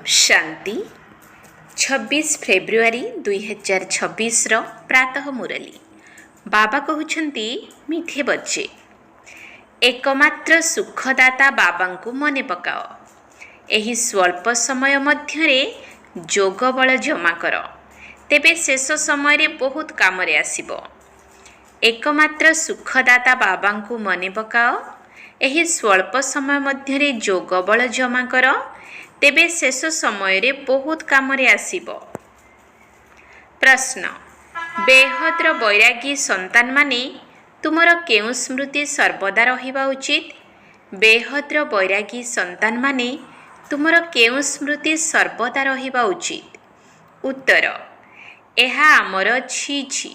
शांति 26 February 2026 प्रातः मुरली बाबा कहते मीठे बच्चे एकमात्र सुखदाता बाबा को मने पकाओ। एही स्वल्प समय मध्यरे जोग बल जमा कर, तेबे शेष समय रे बहुत काम रे आसीबो। एकमात्र सुखदाता बाबा को मने पकाओ। एही स्वल्प समय मध्यरे जोग बल जमा कर, तेबे शेष समय रे बहुत काम रे आसीबो। प्रश्न, बेहद्र बैरागी संतान माने तुमर केउ स्मृति सर्वदा रहिबा उचित? बेहद्र बैरागी संतान माने तुमर केउ स्मृति सर्वदा रहिबा उचित? उत्तर, एहा आमर छी छी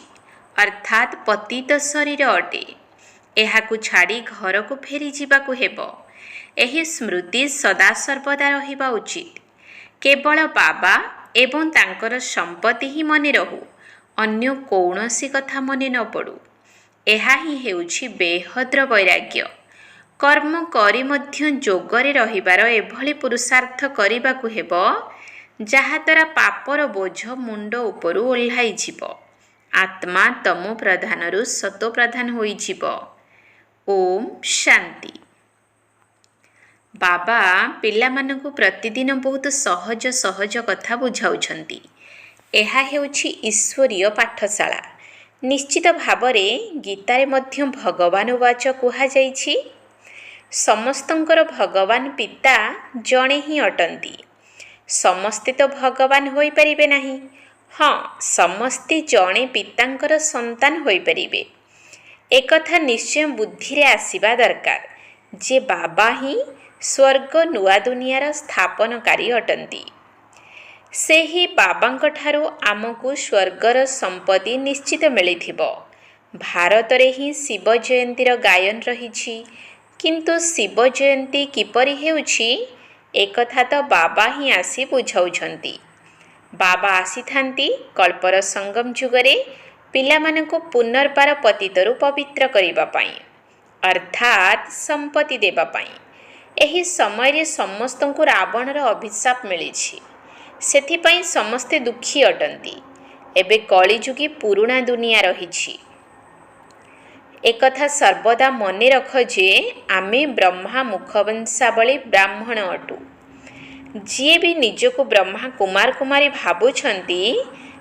अर्थात पतित शरीर अटे। एहाकु छाड़ी घर को फेरी जीवाकु हेबो। एही स्मृति सदा सर्वदा रहिबा उचित। केवल बाबा एवं तांकर संपत्ति ही मने रहू, अन्य कौनसी कथा मने न पड़ू। एहा ही हेउछि बेहद्र वैराग्य। कर्म करी मध्य जोगरे रहिबार एभली पुरुषार्थ करिबाकु हेबो जाहा द्वारा पापर बोझ मुंड उपरु ओल्हाई जिवो। आत्मा तमो प्रधानरु सतो प्रधान होई जिवो। ओम शांति। बाबा पिलामानंकु प्रतिदिन बहुत सहज सहज कथा बुझाउछंती। एहा हेउछि ईश्वरीय पाठशाला। निश्चित भावरे गीतारे मध्य भगवान वाच कुहा जाइछि, समस्तंकर भगवान पिता जणे ही अटंती। समस्ते तो भगवान होई परिबे नाही। हाँ, समस्ते जणे पितांकर संतान होई परिबे। एकथा निश्चय बुद्धि रे आसीबा दरकार जे बाबा ही स्वर्ग नुआ दुनियार स्थापनकारी अटंती। से ही बाबांक ठारू आमको स्वर्गर संपत्ति निश्चित मिलिथिबो। भारत रे ही शिव जयंतीर गायन रहिछि, किंतु शिव जयंती किपरि हेउछि एकथा तो बाबा ही आसी बुझाउछंती। बाबा आसीथांती कल्पर संगम जुगरे पिलामानंकु पुनर्बार पतितरु पवित्र करिबा पई, अर्थात संपत्ति देबा पई। एही समय रे समस्तंकु रावणर अभिशाप मिलिछि, सेथिपई समस्ते दुखी अटंती। एबे कलिजुगी पुरुणा दुनिया रहिछि। एकथा सर्वदा मने रख जे आमे ब्रह्मा मुखवंशावली ब्राह्मण अटु। जे भी निजको ब्रह्मा कुमार कुमारी भाबुछंती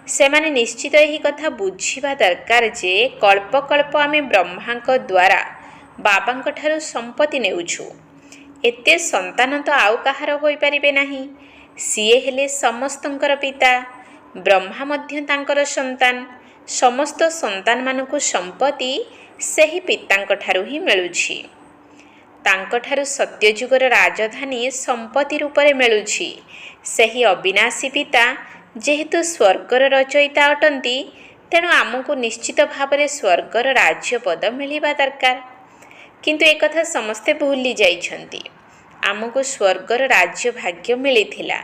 सेमाने निश्चित एही कथा बुझिबा दरकार जे कल्प कल्प आमे ब्रह्मांक द्वारा बाबांक ठारू संपत्ति नेउछु। एते संतान तो आउ काहार होई परिबे नाही। सिए हेले समस्तंकर पिता, ब्रह्मा मध्य तांकर संतान। समस्त संतान मानकु संपत्ति सेही पितांक ठारू ही मिलुछि। तांक ठारू सत्यजुगर राजधानी संपत्ति रूपरे मिलुछि। सेही अविनाशी पिता जेहेतु स्वर्गर रचयिता अटंती, तेणु आमको निश्चित भावरे स्वर्गर राज्य पद मिलिबा दरकार। किंतु एकथा समस्ते भूली जाइछंती। आमको स्वर्गर राज्य भाग्य मिलिथिला,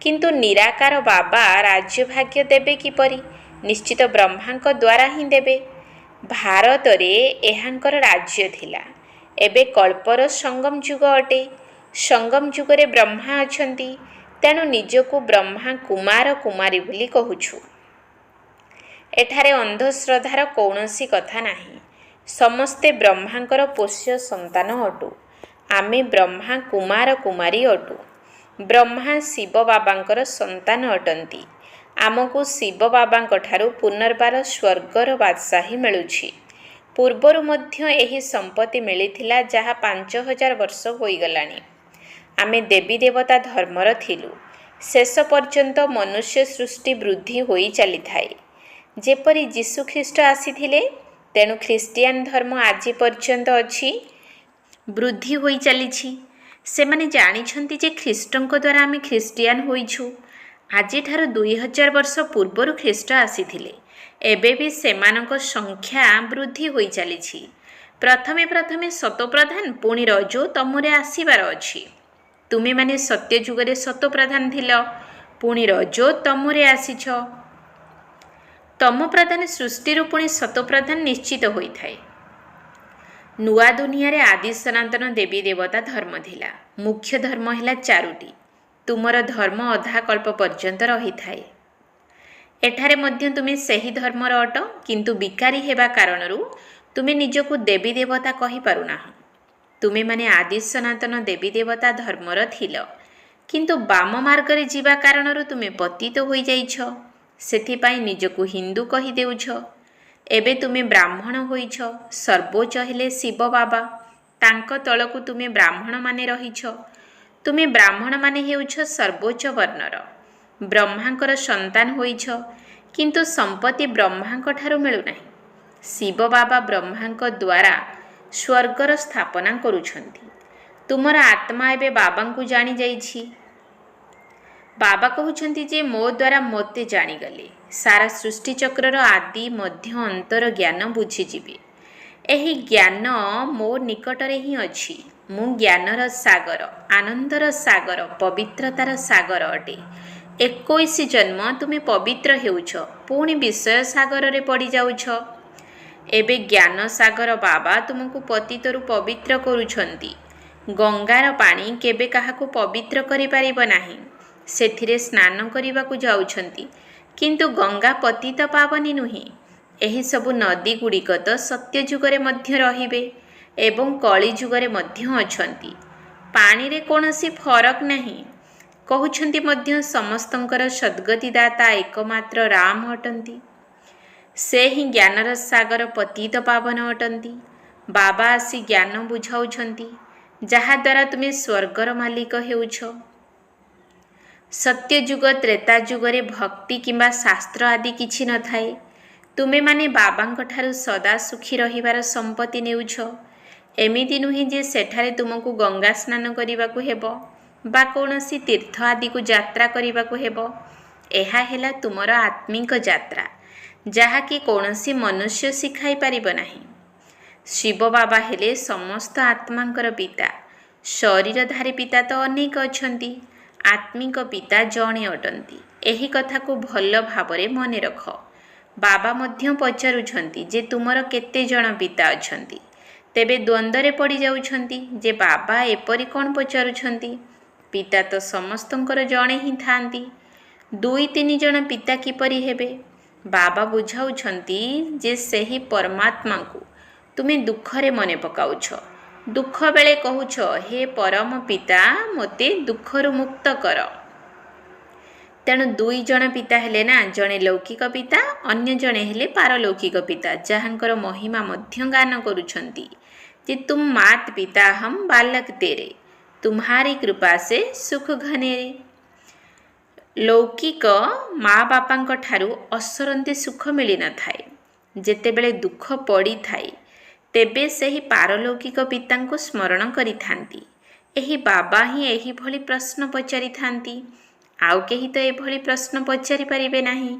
किंतु निराकार बाबा राज्य भाग्य देबे किपरि? निश्चित ब्रह्मांक द्वारा ही देबे। भारत रे एहांकर राज्य थिला। एबे कल्पर संगम जुग अटे। संगम जुगरे ब्रह्मा अछंती, तेणु निजको ब्रह्मा कुमार कुमारी बोली कहूछु। एठारे अंधश्रद्धार कौनसी कथा नाही। समस्ते ब्रह्मांकर पोष्य संतान अटु। आमे ब्रह्मा कुमार कुमारी अटु। ब्रह्मा शिव बाबांकर संतान अटंती। आमको शिव बाबांक ठारू पुनर्बार स्वर्गर बादशाही मिलुछि। पूर्वरु मध्य एही संपत्ति मिलिथिला जहा 5000 वर्ष होई गलानी। आमे देवी देवता धर्मर थिलु। शेष पर्यंत मनुष्य सृष्टि वृद्धि होई चली थाए। जेपरि जीशु ख्रीष्ट आसीथिले, तेणु ख्रिस्टियान धर्म आज पर्यंत अछि, वृद्धि होई चलीछि। सेमाने जानिछंती जे ख्रीष्टंक द्वारा आमे ख्रिस्टियान होइछु। आजि ठारू 2000 वर्ष पूर्वरु ख्रीष्ट आसीथिले। एबे भी सेमानक संख्या वृद्धि होई चलीछि। प्रथमे प्रथमे सतोप्रधान पुणी रजो तमरे आसीबार अछि। तुमे माने सत्य जुगरे सतोप्रधान थिल, पुणी रजो तमरे आसीछ। तम प्रधान सृष्टि पुणी सतोप्रधान निश्चित होई थाए। नुआ दुनिया रे आदि सनातन देवी देवता धर्म थिला। मुख्य धर्म हैला चारोटी। ତୁମର ଧର୍ମ ଅଧା କଳ୍ପ ପର୍ଯ୍ୟନ୍ତ ରହିଥାଏ। ଏଠାରେ ମଧ୍ୟ ତୁମେ ସେହି ଧର୍ମର ଅଟ, କିନ୍ତୁ ବିକାରୀ ହେବା କାରଣରୁ ତୁମେ ନିଜକୁ ଦେବୀ ଦେବତା କହିପାରୁନାହଁ। ତୁମେମାନେ ଆଦି ସନାତନ ଦେବୀ ଦେବତା ଧର୍ମର ଥିଲ, କିନ୍ତୁ ବାମ ମାର୍ଗରେ ଯିବା କାରଣରୁ ତୁମେ ପତିତ ହୋଇଯାଇଛ। ସେଥିପାଇଁ ନିଜକୁ ହିନ୍ଦୁ କହିଦେଉଛ। ଏବେ ତୁମେ ବ୍ରାହ୍ମଣ ହୋଇଛ। ସର୍ବୋଚ୍ଚ ହେଲେ ଶିବ ବାବା, ତାଙ୍କ ତଳକୁ ତୁମେ ବ୍ରାହ୍ମଣମାନେ ରହିଛ। ତୁମେ ବ୍ରାହ୍ମଣମାନେ ହେଉଛ ସର୍ବୋଚ୍ଚ ବର୍ଣ୍ଣର। ବ୍ରହ୍ମାଙ୍କର ସନ୍ତାନ ହୋଇଛ, କିନ୍ତୁ ସମ୍ପତ୍ତି ବ୍ରହ୍ମାଙ୍କ ଠାରୁ ମିଳୁନାହିଁ। ଶିବ ବାବା ବ୍ରହ୍ମାଙ୍କ ଦ୍ୱାରା ସ୍ୱର୍ଗର ସ୍ଥାପନା କରୁଛନ୍ତି। ତୁମର ଆତ୍ମା ଏବେ ବାବାଙ୍କୁ ଜାଣିଯାଇଛି। ବାବା କହୁଛନ୍ତି ଯେ ମୋ ଦ୍ୱାରା ମୋତେ ଜାଣିଗଲେ ସାରା ସୃଷ୍ଟିଚକ୍ରର ଆଦି ମଧ୍ୟ ଅନ୍ତର ଜ୍ଞାନ ବୁଝିଯିବେ। ଏହି ଜ୍ଞାନ ମୋ ନିକଟରେ ହିଁ ଅଛି। ମୁଁ ଜ୍ଞାନର ସାଗର, ଆନନ୍ଦର ସାଗର, ପବିତ୍ରତାର ସାଗର ଅଟେ। 21 ଜନ୍ମ ତୁମେ ପବିତ୍ର ହେଉଛ, ପୁଣି ବିଷୟ ସାଗରରେ ପଡ଼ିଯାଉଛ। ଏବେ ଜ୍ଞାନ ସାଗର ବାବା ତୁମକୁ ପତିତରୁ ପବିତ୍ର କରୁଛନ୍ତି। ଗଙ୍ଗାର ପାଣି କେବେ କାହାକୁ ପବିତ୍ର କରିପାରିବ ନାହିଁ। ସେଥିରେ ସ୍ନାନ କରିବାକୁ ଯାଉଛନ୍ତି, କିନ୍ତୁ ଗଙ୍ଗା ପତିତ ପାବନୀ ନୁହେଁ। ଏହିସବୁ ନଦୀଗୁଡ଼ିକ ତ ସତ୍ୟ ଯୁଗରେ ମଧ୍ୟ ରହିବେ ଏବଂ କଳି ଯୁଗରେ ମଧ୍ୟ ଅଛନ୍ତି। ପାଣିରେ କୌଣସି ଫରକ ନାହିଁ। କହୁଛନ୍ତି ମଧ୍ୟ ସମସ୍ତଙ୍କର ସଦ୍ଗତିଦାତା ଏକମାତ୍ର ରାମ ଅଟନ୍ତି। ସେ ହିଁ ଜ୍ଞାନର ସାଗର, ପତିତ ପାବନ ଅଟନ୍ତି। ବାବା ଆସି ଜ୍ଞାନ ବୁଝାଉଛନ୍ତି, ଯାହାଦ୍ୱାରା ତୁମେ ସ୍ୱର୍ଗର ମାଲିକ ହେଉଛ। ସତ୍ୟଯୁଗ ତ୍ରେତା ଯୁଗରେ ଭକ୍ତି କିମ୍ବା ଶାସ୍ତ୍ର ଆଦି କିଛି ନଥାଏ। ତୁମେମାନେ ବାବାଙ୍କ ଠାରୁ ସଦା ସୁଖୀ ରହିବାର ସମ୍ପତ୍ତି ନେଉଛ। ଏମିତି ନୁହେଁ ଯେ ସେଠାରେ ତୁମକୁ ଗଙ୍ଗା ସ୍ନାନ କରିବାକୁ ହେବ ବା କୌଣସି ତୀର୍ଥ ଆଦିକୁ ଯାତ୍ରା କରିବାକୁ ହେବ। ଏହା ହେଲା ତୁମର ଆତ୍ମିକ ଯାତ୍ରା, ଯାହାକି କୌଣସି ମନୁଷ୍ୟ ଶିଖାଇ ପାରିବ ନାହିଁ। ଶିବ ବାବା ହେଲେ ସମସ୍ତ ଆତ୍ମାଙ୍କର ପିତା। ଶରୀରଧାରୀ ପିତା ତ ଅନେକ ଅଛନ୍ତି, ଆତ୍ମିକ ପିତା ଜଣେ ଅଟନ୍ତି। ଏହି କଥାକୁ ଭଲ ଭାବରେ ମନେ ରଖ। ବାବା ମଧ୍ୟ ପଚାରୁଛନ୍ତି ଯେ ତୁମର କେତେ ଜଣ ପିତା ଅଛନ୍ତି। ତେବେ ଦ୍ୱନ୍ଦ୍ୱରେ ପଡ଼ିଯାଉଛନ୍ତି ଯେ ବାବା ଏପରି କ'ଣ ପଚାରୁଛନ୍ତି। ପିତା ତ ସମସ୍ତଙ୍କର ଜଣେ ହିଁ ଥାଆନ୍ତି। 2-3 ଜଣ ପିତା କିପରି ହେବେ? ବାବା ବୁଝାଉଛନ୍ତି ଯେ ସେହି ପରମାତ୍ମାଙ୍କୁ ତୁମେ ଦୁଃଖରେ ମନେ ପକାଉଛ। ଦୁଃଖ ବେଳେ କହୁଛ, ହେ ପରମ ପିତା, ମୋତେ ଦୁଃଖରୁ ମୁକ୍ତ କର। ତେଣୁ 2 ଜଣ ପିତା ହେଲେ ନା, ଜଣେ ଲୌକିକ ପିତା, ଅନ୍ୟ ଜଣେ ହେଲେ ପାରଲୌକିକ ପିତା, ଯାହାଙ୍କର ମହିମା ମଧ୍ୟ ଗାନ କରୁଛନ୍ତି ଯେ ତୁମ ମାତ ପିତା ହମ୍ ବାଲକ ତେରେ, ତୁମ୍ହାରି କୃପା ସେ ସୁଖ ଘନେରେ। ଲୌକିକ ମା ବାପାଙ୍କ ଠାରୁ ଅସରନ୍ତି ସୁଖ ମିଳିନଥାଏ। ଯେତେବେଳେ ଦୁଃଖ ପଡ଼ିଥାଏ, ତେବେ ସେହି ପାରଲୌକିକ ପିତାଙ୍କୁ ସ୍ମରଣ କରିଥାନ୍ତି। ଏହି ବାବା ହିଁ ଏହିଭଳି ପ୍ରଶ୍ନ ପଚାରିଥାନ୍ତି। ଆଉ କେହି ତ ଏଭଳି ପ୍ରଶ୍ନ ପଚାରି ପାରିବେ ନାହିଁ।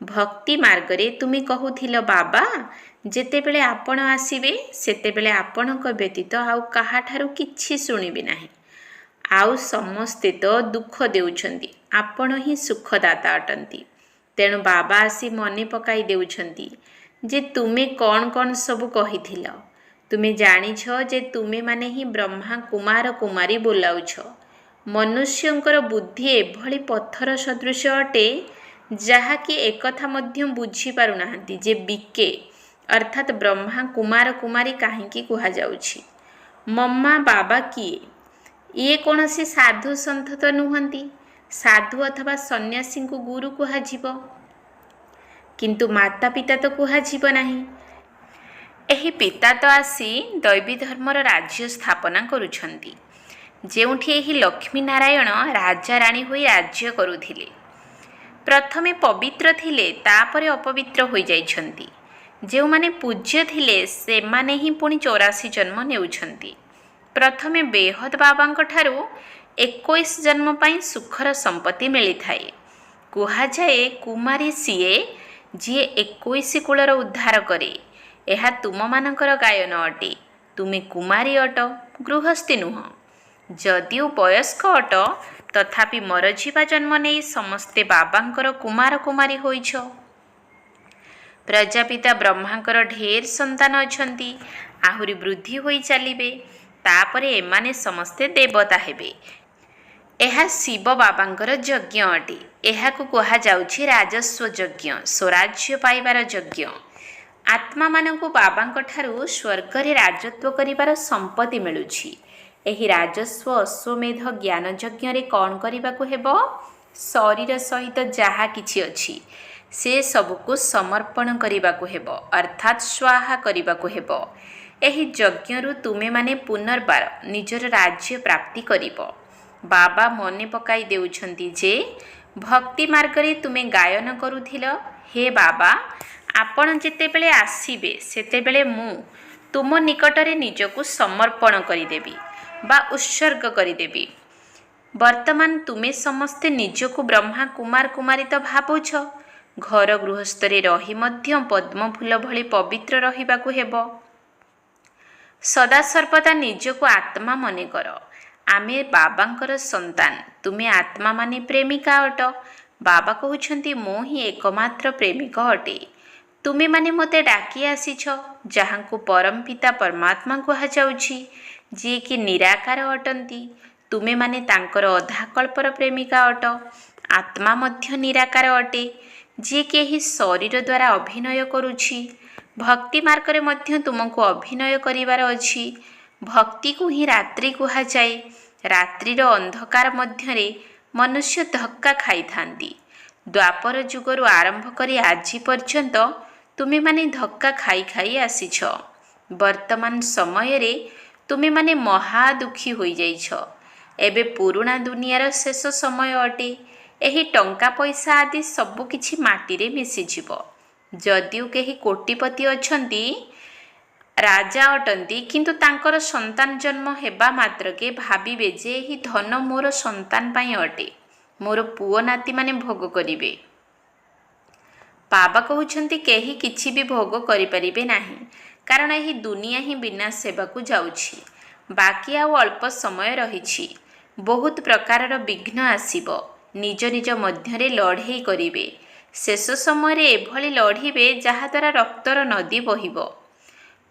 ଭକ୍ତି ମାର୍ଗରେ ତୁମେ କହୁଥିଲ, ବାବା, ଯେତେବେଳେ ଆପଣ ଆସିବେ ସେତେବେଳେ ଆପଣଙ୍କ ବ୍ୟତୀତ ଆଉ କାହାଠାରୁ କିଛି ଶୁଣିବି ନାହିଁ। ଆଉ ସମସ୍ତେ ତ ଦୁଃଖ ଦେଉଛନ୍ତି, ଆପଣ ହିଁ ସୁଖଦାତା ଅଟନ୍ତି। ତେଣୁ ବାବା ଆସି ମନେ ପକାଇ ଦେଉଛନ୍ତି ଯେ ତୁମେ କ'ଣ କ'ଣ ସବୁ କହିଥିଲ। ତୁମେ ଜାଣିଛ ଯେ ତୁମେମାନେ ହିଁ ବ୍ରହ୍ମା କୁମାର କୁମାରୀ ବୋଲାଉଛ। ମନୁଷ୍ୟଙ୍କର ବୁଦ୍ଧି ଏଭଳି ପଥର ସଦୃଶ ଅଟେ, ଯାହାକି ଏକଥା ମଧ୍ୟ ବୁଝିପାରୁନାହାନ୍ତି ଯେ ବିକେ ଅର୍ଥାତ୍ ବ୍ରହ୍ମା କୁମାର କୁମାରୀ କାହିଁକି କୁହାଯାଉଛି। ମମ୍ମା ବାବା କିଏ? ଇଏ କୌଣସି ସାଧୁ ସନ୍ଥ ତ ନୁହନ୍ତି। ସାଧୁ ଅଥବା ସନ୍ନ୍ୟାସୀଙ୍କୁ ଗୁରୁ କୁହାଯିବ, କିନ୍ତୁ ମାତା ପିତା ତ କୁହାଯିବ ନାହିଁ। ଏହି ପିତା ତ ଆସି ଦୈବୀ ଧର୍ମର ରାଜ୍ୟ ସ୍ଥାପନା କରୁଛନ୍ତି, ଯେଉଁଠି ଏହି ଲକ୍ଷ୍ମୀ ନାରାୟଣ ରାଜା ରାଣୀ ହୋଇ ରାଜ୍ୟ କରୁଥିଲେ। ପ୍ରଥମେ ପବିତ୍ର ଥିଲେ, ତାପରେ ଅପବିତ୍ର ହୋଇଯାଇଛନ୍ତି। ଯେଉଁମାନେ ପୂଜ୍ୟ ଥିଲେ ସେମାନେ ହିଁ ପୁଣି 84 ଜନ୍ମ ନେଉଛନ୍ତି। ପ୍ରଥମେ ବେହଦ ବାବାଙ୍କ ଠାରୁ 21 ଜନ୍ମ ପାଇଁ ସୁଖର ସମ୍ପତ୍ତି ମିଳିଥାଏ। କୁହାଯାଏ, କୁମାରୀ ସିଏ ଯିଏ 21 କୁଳର ଉଦ୍ଧାର କରେ। ଏହା ତୁମମାନଙ୍କର ଗାୟନ ଅଟେ। ତୁମେ କୁମାରୀ ଅଟ, ଗୃହସ୍ଥୀ ନୁହଁ। ଯଦିଓ ବୟସ୍କ ଅଟ, ତଥାପି ମରଯିବା ଜନ୍ମ ନେଇ ସମସ୍ତେ ବାବାଙ୍କର କୁମାର କୁମାରୀ ହୋଇଛ। ପ୍ରଜାପିତା ବ୍ରହ୍ମାଙ୍କର ଢେର ସନ୍ତାନ ଅଛନ୍ତି, ଆହୁରି ବୃଦ୍ଧି ହୋଇ ଚାଲିବେ। ତାପରେ ଏମାନେ ସମସ୍ତେ ଦେବତା ହେବେ। ଏହା ଶିବ ବାବାଙ୍କର ଯଜ୍ଞ ଅଟେ। ଏହାକୁ କୁହାଯାଉଛି ରାଜସ୍ୱ ଯଜ୍ଞ, ସ୍ୱରାଜ୍ୟ ପାଇବାର ଯଜ୍ଞ। ଆତ୍ମାମାନଙ୍କୁ ବାବାଙ୍କ ଠାରୁ ସ୍ୱର୍ଗରେ ରାଜତ୍ୱ କରିବାର ସମ୍ପତ୍ତି ମିଳୁଛି। ଏହି ରାଜସ୍ୱ ଅଶ୍ୱମେଧ ଜ୍ଞାନ ଯଜ୍ଞରେ କ'ଣ କରିବାକୁ ହେବ? ଶରୀର ସହିତ ଯାହା କିଛି ଅଛି ସେ ସବୁକୁ ସମର୍ପଣ କରିବାକୁ ହେବ, ଅର୍ଥାତ୍ ସ୍ୱାହା କରିବାକୁ ହେବ। ଏହି ଯଜ୍ଞରୁ ତୁମେମାନେ ପୁନର୍ବାର ନିଜର ରାଜ୍ୟ ପ୍ରାପ୍ତି କରିବ। ବାବା ମନେ ପକାଇ ଦେଉଛନ୍ତି ଯେ ଭକ୍ତି ମାର୍ଗରେ ତୁମେ ଗାୟନ କରୁଥିଲ, ହେ ବାବା, ଆପଣ ଯେତେବେଳେ ଆସିବେ ସେତେବେଳେ ମୁଁ ତୁମ ନିକଟରେ ନିଜକୁ ସମର୍ପଣ କରିଦେବି ବା ଉତ୍ସର୍ଗ କରିଦେବି। ବର୍ତ୍ତମାନ ତୁମେ ସମସ୍ତେ ନିଜକୁ ବ୍ରହ୍ମା କୁମାର କୁମାରୀ ତ ଭାବୁଛ। ଘର ଗୃହସ୍ଥରେ ରହି ମଧ୍ୟ ପଦ୍ମଫୁଲ ଭଳି ପବିତ୍ର ରହିବାକୁ ହେବ। ସଦାସର୍ବଦା ନିଜକୁ ଆତ୍ମା ମନେ କର। ଆମେ ବାବାଙ୍କର ସନ୍ତାନ, ତୁମେ ଆତ୍ମାମାନେ ପ୍ରେମିକା ଅଟ। ବାବା କହୁଛନ୍ତି ମୁଁ ହିଁ ଏକମାତ୍ର ପ୍ରେମିକ ଅଟେ। ତୁମେମାନେ ମୋତେ ଡାକି ଆସିଛ, ଯାହାଙ୍କୁ ପରମ ପିତା ପରମାତ୍ମା କୁହାଯାଉଛି, ଯିଏକି ନିରାକାର ଅଟନ୍ତି। ତୁମେମାନେ ତାଙ୍କର ଅଧାକଳ୍ପର ପ୍ରେମିକା ଅଟ। ଆତ୍ମା ମଧ୍ୟ ନିରାକାର ଅଟେ, ଯିଏକି ଏହି ଶରୀର ଦ୍ୱାରା ଅଭିନୟ କରୁଛି। ଭକ୍ତି ମାର୍ଗରେ ମଧ୍ୟ ତୁମକୁ ଅଭିନୟ କରିବାର ଅଛି। ଭକ୍ତିକୁ ହିଁ ରାତ୍ରି କୁହାଯାଏ। ରାତ୍ରିର ଅନ୍ଧକାର ମଧ୍ୟରେ ମନୁଷ୍ୟ ଧକ୍କା ଖାଇଥାନ୍ତି। ଦ୍ୱାପର ଯୁଗରୁ ଆରମ୍ଭ କରି ଆଜି ପର୍ଯ୍ୟନ୍ତ ତୁମେମାନେ ଧକ୍କା ଖାଇ ଖାଇ ଆସିଛ। ବର୍ତ୍ତମାନ ସମୟରେ ତୁମେମାନେ ମହା ଦୁଃଖୀ ହୋଇଯାଇଛ। ଏବେ ପୁରୁଣା ଦୁନିଆର ଶେଷ ସମୟ ଅଟେ। ଏହି ଟଙ୍କା ପଇସା ଆଦି ସବୁକିଛି ମାଟିରେ ମିଶିଯିବ। ଯଦିଓ କେହି କୋଟିପତି ଅଛନ୍ତି, ରାଜା ଅଟନ୍ତି, କିନ୍ତୁ ତାଙ୍କର ସନ୍ତାନ ଜନ୍ମ ହେବା ମାତ୍ରକେ ଭାବିବେ ଯେ ଏହି ଧନ ମୋର ସନ୍ତାନ ପାଇଁ ଅଟେ, ମୋର ପୁଅ ନାତିମାନେ ଭୋଗ କରିବେ। ବାବା କହୁଛନ୍ତି କେହି କିଛି ବି ଭୋଗ କରିପାରିବେ ନାହିଁ, କାରଣ ଏହି ଦୁନିଆ ହିଁ ବିନାଶ ହେବାକୁ ଯାଉଛି। ବାକି ଆଉ ଅଳ୍ପ ସମୟ ରହିଛି। ବହୁତ ପ୍ରକାରର ବିଘ୍ନ ଆସିବ। ନିଜ ନିଜ ମଧ୍ୟରେ ଲଢ଼େଇ କରିବେ। ଶେଷ ସମୟରେ ଏଭଳି ଲଢ଼ିବେ ଯାହାଦ୍ୱାରା ରକ୍ତର ନଦୀ ବହିବ।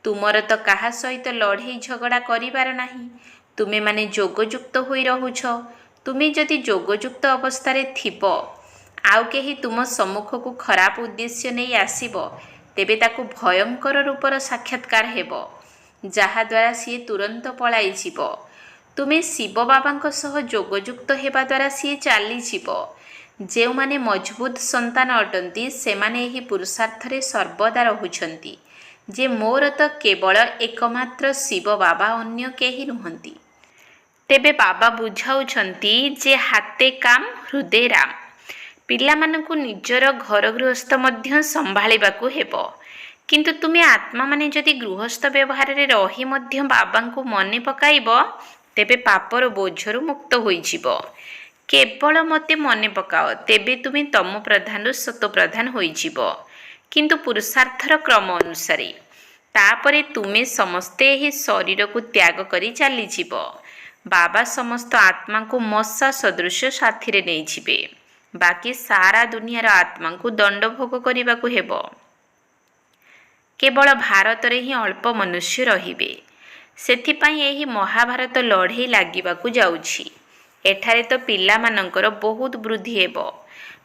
ତୁମର ତ କାହା ସହିତ ଲଢ଼େଇ ଝଗଡ଼ା କରିବାର ନାହିଁ। ତୁମେମାନେ ଯୋଗଯୁକ୍ତ ହୋଇ ରହୁଛ। ତୁମେ ଯଦି ଯୋଗଯୁକ୍ତ ଅବସ୍ଥାରେ ଥିବ, ଆଉ କେହି ତୁମ ସମ୍ମୁଖକୁ ଖରାପ ଉଦ୍ଦେଶ୍ୟ ନେଇ ଆସିବ, ତେବେ ତାକୁ ଭୟଙ୍କର ରୂପର ସାକ୍ଷାତକାର ହେବ, ଯାହାଦ୍ୱାରା ସିଏ ତୁରନ୍ତ ପଳାଇଯିବ। ତୁମେ ଶିବ ବାବାଙ୍କ ସହ ଯୋଗଯୁକ୍ତ ହେବା ଦ୍ୱାରା ସିଏ ଚାଲିଯିବ। ଯେଉଁମାନେ ମଜବୁତ ସନ୍ତାନ ଅଟନ୍ତି, ସେମାନେ ଏହି ପୁରୁଷାର୍ଥରେ ସର୍ବଦା ରହୁଛନ୍ତି ଯେ ମୋର ତ କେବଳ ଏକମାତ୍ର ଶିବ ବାବା, ଅନ୍ୟ କେହି ନୁହନ୍ତି। ତେବେ ବାବା ବୁଝାଉଛନ୍ତି ଯେ ହାତେ କାମ ହୃଦେ ରାମ। ପିଲାମାନଙ୍କୁ ନିଜର ଘର ଗୃହସ୍ଥ ମଧ୍ୟ ସମ୍ଭାଳିବାକୁ ହେବ। କିନ୍ତୁ ତୁମେ ଆତ୍ମାମାନେ ଯଦି ଗୃହସ୍ଥ ବ୍ୟବହାରରେ ରହି ମଧ୍ୟ ବାବାଙ୍କୁ ମନେ ପକାଇବ, ତେବେ ପାପର ବୋଝରୁ ମୁକ୍ତ ହୋଇଯିବ। କେବଳ ମୋତେ ମନେ ପକାଅ, ତେବେ ତୁମେ ତମ ପ୍ରଧାନରୁ ସତ ପ୍ରଧାନ ହୋଇଯିବ, କିନ୍ତୁ ପୁରୁଷାର୍ଥର କ୍ରମ ଅନୁସାରେ। ତାପରେ ତୁମେ ସମସ୍ତେ ଏହି ଶରୀରକୁ ତ୍ୟାଗ କରି ଚାଲିଯିବ। ବାବା ସମସ୍ତ ଆତ୍ମାଙ୍କୁ ମଶା ସଦୃଶ ସାଥିରେ ନେଇଯିବେ। ବାକି ସାରା ଦୁନିଆର ଆତ୍ମାଙ୍କୁ ଦଣ୍ଡ ଭୋଗ କରିବାକୁ ହେବ। କେବଳ ଭାରତରେ ହିଁ ଅଳ୍ପ ମନୁଷ୍ୟ ରହିବେ। ସେଥିପାଇଁ ଏହି ମହାଭାରତ ଲଢ଼େଇ ଲାଗିବାକୁ ଯାଉଛି। ଏଠାରେ ତ ପିଲାମାନଙ୍କର ବହୁତ ବୃଦ୍ଧି ହେବ।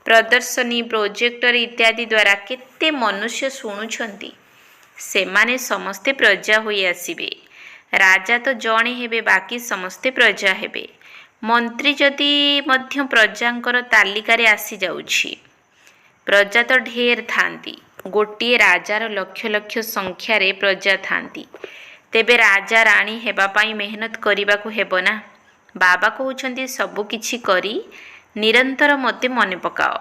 ପ୍ରଦର୍ଶନୀ, ପ୍ରୋଜେକ୍ଟର ଇତ୍ୟାଦି ଦ୍ୱାରା କେତେ ମନୁଷ୍ୟ ଶୁଣୁଛନ୍ତି। ସେମାନେ ସମସ୍ତେ ପ୍ରଜା ହୋଇ ଆସିବେ। ରାଜା ତ ଜଣେ ହେବେ, ବାକି ସମସ୍ତେ ପ୍ରଜା ହେବେ। ମନ୍ତ୍ରୀ ଯଦି ମଧ୍ୟ ପ୍ରଜାଙ୍କର ତାଲିକାରେ ଆସିଯାଉଛି। ପ୍ରଜା ତ ଢେର ଥାନ୍ତି। ଗୋଟିଏ ରାଜାର ଲକ୍ଷ ଲକ୍ଷ ସଂଖ୍ୟାରେ ପ୍ରଜା ଥାନ୍ତି। ତେବେ ରାଜା ରାଣୀ ହେବା ପାଇଁ ମେହନତ କରିବାକୁ ହେବ ନା। ବାବା କହୁଛନ୍ତି ସବୁ କିଛି କରି ନିରନ୍ତର ମୋତେ ମନେ ପକାଅ।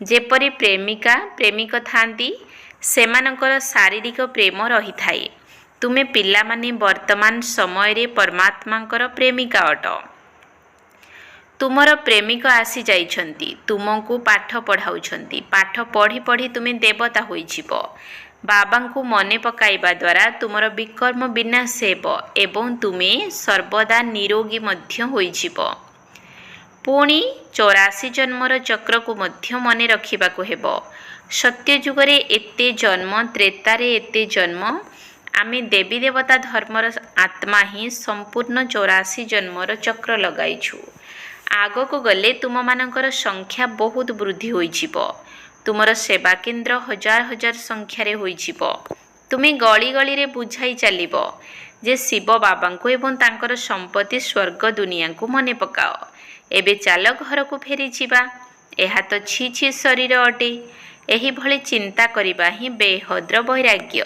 ଯେପରି ପ୍ରେମିକା ପ୍ରେମିକ ଥାନ୍ତି, ସେମାନଙ୍କର ଶାରୀରିକ ପ୍ରେମ ରହିଥାଏ। ତୁମେ ପିଲାମାନେ ବର୍ତ୍ତମାନ ସମୟରେ ପରମାତ୍ମାଙ୍କର ପ୍ରେମିକା ଅଟ। ତୁମର ପ୍ରେମିକ ଆସିଯାଇଛନ୍ତି, ତୁମକୁ ପାଠ ପଢ଼ାଉଛନ୍ତି। ପାଠ ପଢ଼ି ପଢ଼ି ତୁମେ ଦେବତା ହୋଇଯିବ। ବାବାଙ୍କୁ ମନେ ପକାଇବା ଦ୍ୱାରା ତୁମର ବିକର୍ମ ବିନାଶ ହେବ ଏବଂ ତୁମେ ସର୍ବଦା ନିରୋଗୀ ମଧ୍ୟ ହୋଇଯିବ। ପୁଣି 84 ଜନ୍ମର ଚକ୍ରକୁ ମଧ୍ୟ ମନେ ରଖିବାକୁ ହେବ। ସତ୍ୟଯୁଗରେ ଏତେ ଜନ୍ମ, ତ୍ରେତାରେ ଏତେ ଜନ୍ମ। ଆମେ ଦେବୀ ଦେବତା ଧର୍ମର ଆତ୍ମା ହିଁ ସମ୍ପୂର୍ଣ୍ଣ 84 ଜନ୍ମର ଚକ୍ର ଲଗାଇଛୁ। ଆଗକୁ ଗଲେ ତୁମମାନଙ୍କର ସଂଖ୍ୟା ବହୁତ ବୃଦ୍ଧି ହୋଇଯିବ। ତୁମର ସେବା କେନ୍ଦ୍ର ହଜାର ହଜାର ସଂଖ୍ୟାରେ ହୋଇଯିବ। ତୁମେ ଗଳି ଗଳିରେ ବୁଝାଇ ଚାଲିବ ଯେ ଶିବ ବାବାଙ୍କୁ ଏବଂ ତାଙ୍କର ସମ୍ପତ୍ତି ସ୍ୱର୍ଗ ଦୁନିଆଙ୍କୁ ମନେ ପକାଅ। ଏବେ ଚାଲ ଘରକୁ ଫେରିଯିବା। ଏହା ତ ଛି ଛି ଶରୀର ଅଟେ। ଏହିଭଳି ଚିନ୍ତା କରିବା ହିଁ ବେହଦ୍ର ବୈରାଗ୍ୟ।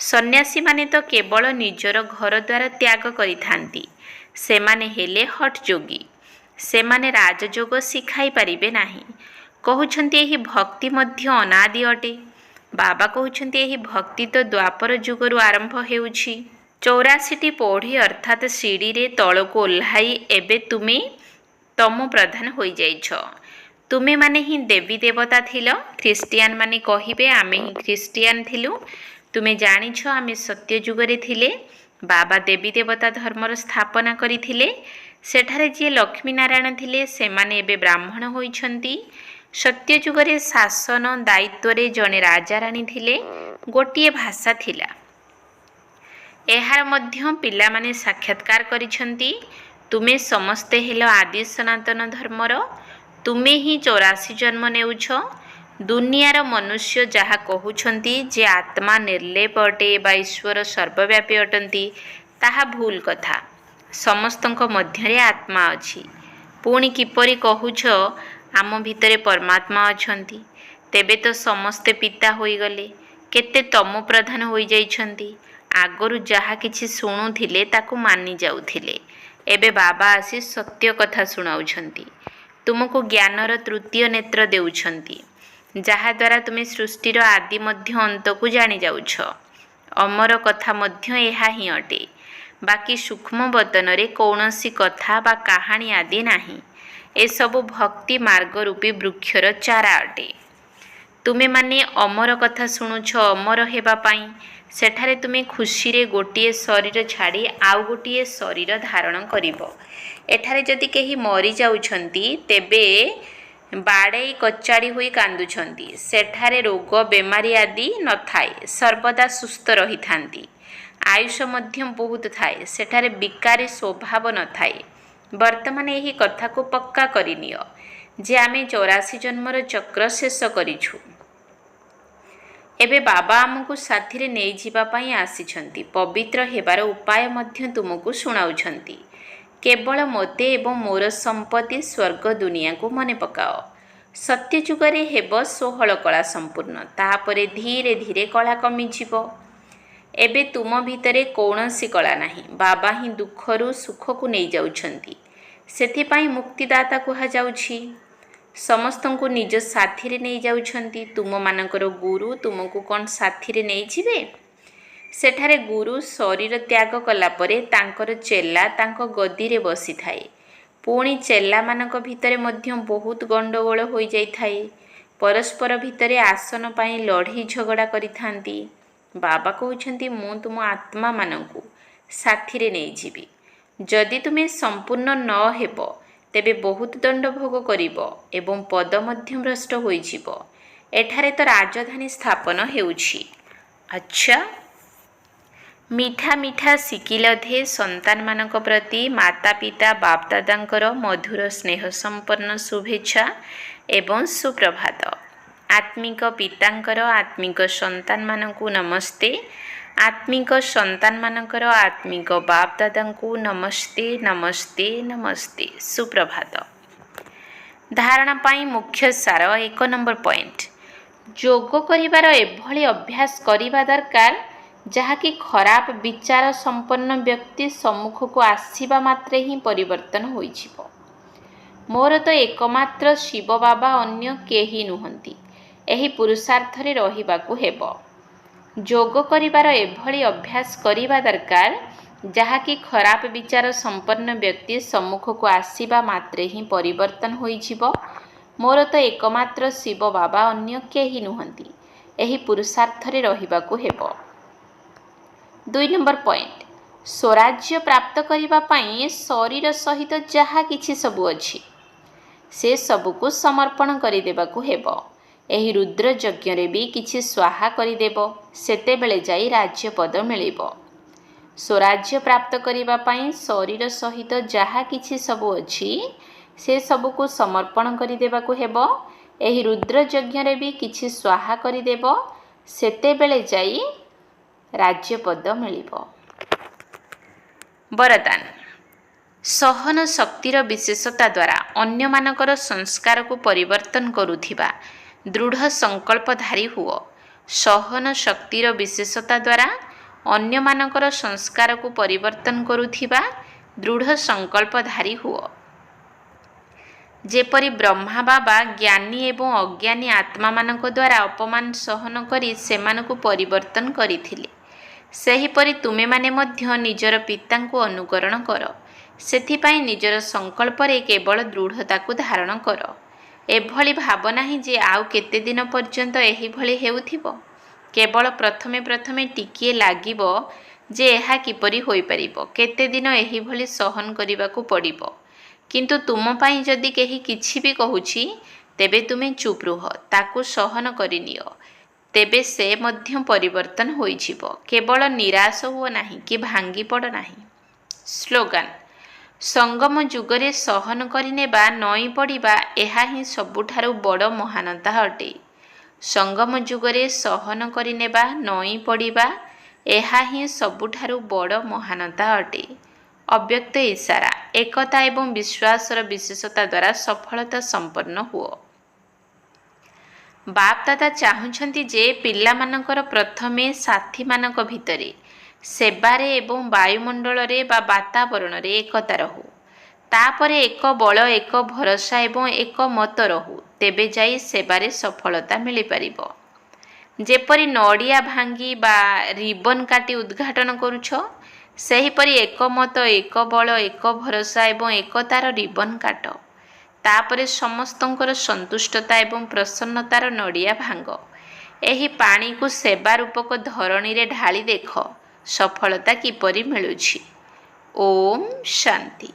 ସନ୍ନ୍ୟାସୀମାନେ ତ କେବଳ ନିଜର ଘରଦ୍ୱାର ତ୍ୟାଗ କରିଥାନ୍ତି। ସେମାନେ ହେଲେ ହଠ୍ ଯୋଗୀ। ସେମାନେ ରାଜଯୋଗ ଶିଖାଇ ପାରିବେ ନାହିଁ। କହୁଛନ୍ତି ଏହି ଭକ୍ତି ମଧ୍ୟ ଅନାଦି ଅଟେ। ବାବା କହୁଛନ୍ତି ଏହି ଭକ୍ତି ତ ଦ୍ୱାପର ଯୁଗରୁ ଆରମ୍ଭ ହେଉଛି। 84ଟି ପୌଢ଼ୀ ଅର୍ଥାତ୍ ସିଡ଼ିରେ ତଳକୁ ଓହ୍ଲାଇ ଏବେ ତୁମେ ତମୁ ପ୍ରଧାନ ହୋଇଯାଇଛ। ତୁମେମାନେ ହିଁ ଦେବୀ ଦେବତା ଥିଲ। ଖ୍ରୀଷ୍ଟିଆନମାନେ କହିବେ ଆମେ ହିଁ ଖ୍ରୀଷ୍ଟିଆନ ଥିଲୁ। ତୁମେ ଜାଣିଛ ଆମେ ସତ୍ୟ ଯୁଗରେ ଥିଲେ। ବାବା ଦେବୀ ଦେବତା ଧର୍ମର ସ୍ଥାପନା କରିଥିଲେ। ସେଠାରେ ଯିଏ ଲକ୍ଷ୍ମୀ ନାରାୟଣ ଥିଲେ ସେମାନେ ଏବେ ବ୍ରାହ୍ମଣ ହୋଇଛନ୍ତି। ସତ୍ୟ ଯୁଗରେ ଶାସନ ଦାୟିତ୍ୱରେ ଜଣେ ରାଜାରାଣୀ ଥିଲେ। ଗୋଟିଏ ଭାଷା ଥିଲା। ଏହାର ମଧ୍ୟ ପିଲାମାନେ ସାକ୍ଷାତକାର କରିଛନ୍ତି। ତୁମେ ସମସ୍ତେ ହେଲ ଆଦି ସନାତନ ଧର୍ମର। ତୁମେ ହିଁ 84 ଜନ୍ମ ନେଉଛ। ଦୁନିଆର ମନୁଷ୍ୟ ଯାହା କହୁଛନ୍ତି ଯେ ଆତ୍ମା ନିର୍ଲେପ ଅଟେ ବା ଈଶ୍ୱର ସର୍ବବ୍ୟାପୀ ଅଟନ୍ତି, ତାହା ଭୁଲ କଥା। ସମସ୍ତଙ୍କ ମଧ୍ୟରେ ଆତ୍ମା ଅଛି। ପୁଣି କିପରି କହୁଛ ଆମ ଭିତରେ ପରମାତ୍ମା ଅଛନ୍ତି? ତେବେ ତ ସମସ୍ତେ ପିତା ହୋଇଗଲେ। କେତେ ତମୁ ପ୍ରଧାନ ହୋଇଯାଇଛନ୍ତି। ଆଗରୁ ଯାହା କିଛି ଶୁଣୁଥିଲେ ତାକୁ ମାନି ଯାଉଥିଲେ। ଏବେ ବାବା ଆସି ସତ୍ୟ କଥା ଶୁଣାଉଛନ୍ତି। ତୁମକୁ ଜ୍ଞାନର ତୃତୀୟ ନେତ୍ର ଦେଉଛନ୍ତି, ଯାହାଦ୍ୱାରା ତୁମେ ସୃଷ୍ଟିର ଆଦି ମଧ୍ୟ ଅନ୍ତକୁ ଜାଣିଯାଉଛ। ଅମର କଥା ମଧ୍ୟ ଏହା ହିଁ ଅଟେ। ବାକି ସୂକ୍ଷ୍ମ ବଦନରେ କୌଣସି କଥା ବା କାହାଣୀ ଆଦି ନାହିଁ। ଏସବୁ ଭକ୍ତି ମାର୍ଗ ରୂପୀ ବୃକ୍ଷର ଚାରା ଅଟେ। ତୁମେମାନେ ଅମର କଥା ଶୁଣୁଛ ଅମର ହେବା ପାଇଁ। ସେଠାରେ ତୁମେ ଖୁସିରେ ଗୋଟିଏ ଶରୀର ଛାଡ଼ି ଆଉ ଗୋଟିଏ ଶରୀର ଧାରଣ କରିବ। ଏଠାରେ ଯଦି କେହି ମରିଯାଉଛନ୍ତି ତେବେ ବାଡ଼େଇ କଚାଡ଼ି ହୋଇ କାନ୍ଦୁଛନ୍ତି। ସେଠାରେ ରୋଗ ବେମାରୀ ଆଦି ନଥାଏ। ସର୍ବଦା ସୁସ୍ଥ ରହିଥାନ୍ତି। ଆୟୁଷ ମଧ୍ୟ ବହୁତ ଥାଏ। ସେଠାରେ ବିକାରୀ ସ୍ୱଭାବ ନଥାଏ। ବର୍ତ୍ତମାନ ଏହି କଥାକୁ ପକ୍କା କରିନିଅ ଯେ ଆମେ 84 ଜନ୍ମର ଚକ୍ର ଶେଷ କରିଛୁ। ଏବେ ବାବା ଆମକୁ ସାଥିରେ ନେଇଯିବା ପାଇଁ ଆସିଛନ୍ତି। ପବିତ୍ର ହେବାର ଉପାୟ ମଧ୍ୟ ତୁମକୁ ଶୁଣାଉଛନ୍ତି। କେବଳ ମୋତେ ଏବଂ ମୋର ସମ୍ପତ୍ତି ସ୍ୱର୍ଗ ଦୁନିଆକୁ ମନେ ପକାଅ। ସତ୍ୟ ଯୁଗରେ ହେବ 16 କଳା ସମ୍ପୂର୍ଣ୍ଣ। ତାପରେ ଧୀରେ ଧୀରେ କଳା କମିଯିବ। ଏବେ ତୁମ ଭିତରେ କୌଣସି କଳା ନାହିଁ। ବାବା ହିଁ ଦୁଃଖରୁ ସୁଖକୁ ନେଇଯାଉଛନ୍ତି। ସେଥିପାଇଁ ମୁକ୍ତିଦାତା କୁହାଯାଉଛି। ସମସ୍ତଙ୍କୁ ନିଜ ସାଥିରେ ନେଇଯାଉଛନ୍ତି। ତୁମମାନଙ୍କର ଗୁରୁ ତୁମକୁ କ'ଣ ସାଥିରେ ନେଇଯିବେ? ସେଠାରେ ଗୁରୁ ଶରୀର ତ୍ୟାଗ କଲା ପରେ ତାଙ୍କର ଚେଲା ତାଙ୍କ ଗଦିରେ ବସିଥାଏ। ପୁଣି ଚେଲାମାନଙ୍କ ଭିତରେ ମଧ୍ୟ ବହୁତ ଗଣ୍ଡଗୋଳ ହୋଇଯାଇଥାଏ। ପରସ୍ପର ଭିତରେ ଆସନ ପାଇଁ ଲଢ଼େଇ ଝଗଡ଼ା କରିଥାନ୍ତି। ବାବା କହୁଛନ୍ତି ମୁଁ ତୁମ ଆତ୍ମାମାନଙ୍କୁ ସାଥିରେ ନେଇଯିବି। ଯଦି ତୁମେ ସମ୍ପୂର୍ଣ୍ଣ ନ ହେବ ତେବେ ବହୁତ ଦଣ୍ଡ ଭୋଗ କରିବ ଏବଂ ପଦ ମଧ୍ୟ ଭ୍ରଷ୍ଟ ହୋଇଯିବ। ଏଠାରେ ତ ରାଜଧାନୀ ସ୍ଥାପନ ହେଉଛି। ଆଚ୍ଛା, ମିଠା ମିଠା ଶିକିଲଧେ ସନ୍ତାନମାନଙ୍କ ପ୍ରତି ମାତା ପିତା ବାପଦାଦାଙ୍କର ମଧୁର ସ୍ନେହ ସମ୍ପନ୍ନ ଶୁଭେଚ୍ଛା ଏବଂ ସୁପ୍ରଭାତ। ଆତ୍ମିକ ପିତାଙ୍କର ଆତ୍ମିକ ସନ୍ତାନମାନଙ୍କୁ ନମସ୍ତେ। ଆତ୍ମିକ ସନ୍ତାନମାନଙ୍କର ଆତ୍ମିକ ବାପଦାଦାଙ୍କୁ ନମସ୍ତେ ନମସ୍ତେ ନମସ୍ତେ। ସୁପ୍ରଭାତ। ଧାରଣା ପାଇଁ ମୁଖ୍ୟ ସାର 1 ନମ୍ବର ପଏଣ୍ଟ। ଯୋଗ କରିବାର ଏଭଳି ଅଭ୍ୟାସ କରିବା ଦରକାର ଯାହାକି ଖରାପ ବିଚାର ସମ୍ପନ୍ନ ବ୍ୟକ୍ତି ସମ୍ମୁଖକୁ ଆସିବା ମାତ୍ରେ ହିଁ ପରିବର୍ତ୍ତନ ହୋଇଯିବ। ମୋର ତ ଏକମାତ୍ର ଶିବ ବାବା, ଅନ୍ୟ କେହି ନୁହନ୍ତି। ଏହି ପୁରୁଷାର୍ଥରେ ରହିବାକୁ ହେବ। ଯୋଗ କରିବାର ଏଭଳି ଅଭ୍ୟାସ କରିବା ଦରକାର ଯାହାକି ଖରାପ ବିଚାର ସମ୍ପନ୍ନ ବ୍ୟକ୍ତି ସମ୍ମୁଖକୁ ଆସିବା ମାତ୍ରେ ହିଁ ପରିବର୍ତ୍ତନ ହୋଇଯିବ। ମୋର ତ ଏକମାତ୍ର ଶିବ ବାବା, ଅନ୍ୟ କେହି ନୁହନ୍ତି। ଏହି ପୁରୁଷାର୍ଥରେ ରହିବାକୁ ହେବ। 2 ନମ୍ବର ପଏଣ୍ଟ। ସ୍ୱରାଜ୍ୟ ପ୍ରାପ୍ତ କରିବା ପାଇଁ ଶରୀର ସହିତ ଯାହା କିଛି ସବୁ ଅଛି ସେ ସବୁକୁ ସମର୍ପଣ କରିଦେବାକୁ ହେବ। ଏହି ରୁଦ୍ର ଯଜ୍ଞରେ ବି କିଛି ସ୍ୱାହା କରିଦେବ। ସେତେବେଳେ ଯାଇ ରାଜ୍ୟପଦ ମିଳିବ। ସ୍ୱରାଜ୍ୟ ପ୍ରାପ୍ତ କରିବା ପାଇଁ ଶରୀର ସହିତ ଯାହା କିଛି ସବୁ ଅଛି ସେ ସବୁକୁ ସମର୍ପଣ କରିଦେବାକୁ ହେବ। ଏହି ରୁଦ୍ର ଯଜ୍ଞରେ ବି କିଛି ସ୍ୱାହା କରିଦେବ, ସେତେବେଳେ ଯାଇ ରାଜ୍ୟପଦ ମିଳିବ। ବରଦାନ। ସହନ ଶକ୍ତିର ବିଶେଷତା ଦ୍ୱାରା ଅନ୍ୟମାନଙ୍କର ସଂସ୍କାରକୁ ପରିବର୍ତ୍ତନ କରୁଥିବା ଦୃଢ଼ ସଂକଳ୍ପଧାରୀ ହୁଅ। ସହନ ଶକ୍ତିର ବିଶେଷତା ଦ୍ୱାରା ଅନ୍ୟମାନଙ୍କର ସଂସ୍କାରକୁ ପରିବର୍ତ୍ତନ କରୁଥିବା ଦୃଢ଼ ସଂକଳ୍ପଧାରୀ ହୁଅ। ଯେପରି ବ୍ରହ୍ମା ବାବା ଜ୍ଞାନୀ ଏବଂ ଅଜ୍ଞାନୀ ଆତ୍ମାମାନଙ୍କ ଦ୍ୱାରା ଅପମାନ ସହନ କରି ସେମାନଙ୍କୁ ପରିବର୍ତ୍ତନ କରିଥିଲେ, ସେହିପରି ତୁମେମାନେ ମଧ୍ୟ ନିଜର ପିତାଙ୍କୁ ଅନୁକରଣ କର। ସେଥିପାଇଁ ନିଜର ସଂକଳ୍ପରେ କେବଳ ଦୃଢ଼ତାକୁ ଧାରଣ କର। ଏଭଳି ଭାବ ନାହିଁ ଯେ ଆଉ କେତେ ଦିନ ପର୍ଯ୍ୟନ୍ତ ଏହିଭଳି ହେଉଥିବ। କେବଳ ପ୍ରଥମେ ପ୍ରଥମେ ଟିକିଏ ଲାଗିବ ଯେ ଏହା କିପରି ହୋଇପାରିବ, କେତେ ଦିନ ଏହିଭଳି ସହନ କରିବାକୁ ପଡ଼ିବ। କିନ୍ତୁ ତୁମ ପାଇଁ ଯଦି କେହି କିଛି ବି କହୁଛି, ତେବେ ତୁମେ ଚୁପ୍ ରୁହ, ତାକୁ ସହନ କରିନିଅ, ତେବେ ସେ ମଧ୍ୟ ପରିବର୍ତ୍ତନ ହୋଇଯିବ। କେବଳ ନିରାଶ ହୁଅ ନାହିଁ କି ଭାଙ୍ଗି ପଡ଼ ନାହିଁ। ସ୍ଲୋଗାନ। ସଙ୍ଗମ ଯୁଗରେ ସହନ କରିନେବା, ନଇଁ ପଡ଼ିବା, ଏହା ହିଁ ସବୁଠାରୁ ବଡ଼ ମହାନତା ଅଟେ। ସଙ୍ଗମ ଯୁଗରେ ସହନ କରିନେବା, ନଇଁ ପଡ଼ିବା, ଏହା ହିଁ ସବୁଠାରୁ ବଡ଼ ମହାନତା ଅଟେ। ଅବ୍ୟକ୍ତ ଇଶାରା। ଏକତା ଏବଂ ବିଶ୍ୱାସର ବିଶେଷତା ଦ୍ୱାରା ସଫଳତା ସମ୍ପନ୍ନ ହୁଅ। ବାପ ଦାଦା ଚାହୁଁଛନ୍ତି ଯେ ପିଲାମାନଙ୍କର ପ୍ରଥମେ ସାଥୀମାନଙ୍କ ଭିତରେ, ସେବାରେ ଏବଂ ବାୟୁମଣ୍ଡଳରେ ବା ବାତାବରଣରେ ଏକତା ରହୁ। ତାପରେ ଏକ ବଳ, ଏକ ଭରସା ଏବଂ ଏକ ମତ ରହୁ, ତେବେ ଯାଇ ସେବାରେ ସଫଳତା ମିଳିପାରିବ। ଯେପରି ନଡ଼ିଆ ଭାଙ୍ଗି ବା ରିବନ କାଟି ଉଦ୍ଘାଟନ କରୁଛ, ସେହିପରି ଏକ ମତ, ଏକ ବଳ, ଏକ ଭରସା ଏବଂ ଏକତାର ରିବନ କାଟ। ତାପରେ ସମସ୍ତଙ୍କର ସନ୍ତୁଷ୍ଟତା ଏବଂ ପ୍ରସନ୍ନତାର ନଡ଼ିଆ ଭାଙ୍ଗ। ଏହି ପାଣିକୁ ସେବା ରୂପକ ଧରଣୀରେ ଢାଳି ଦେଖ, ସଫଳତା କିପରି ମିଳୁଛି। ଓମ୍ ଶାନ୍ତି।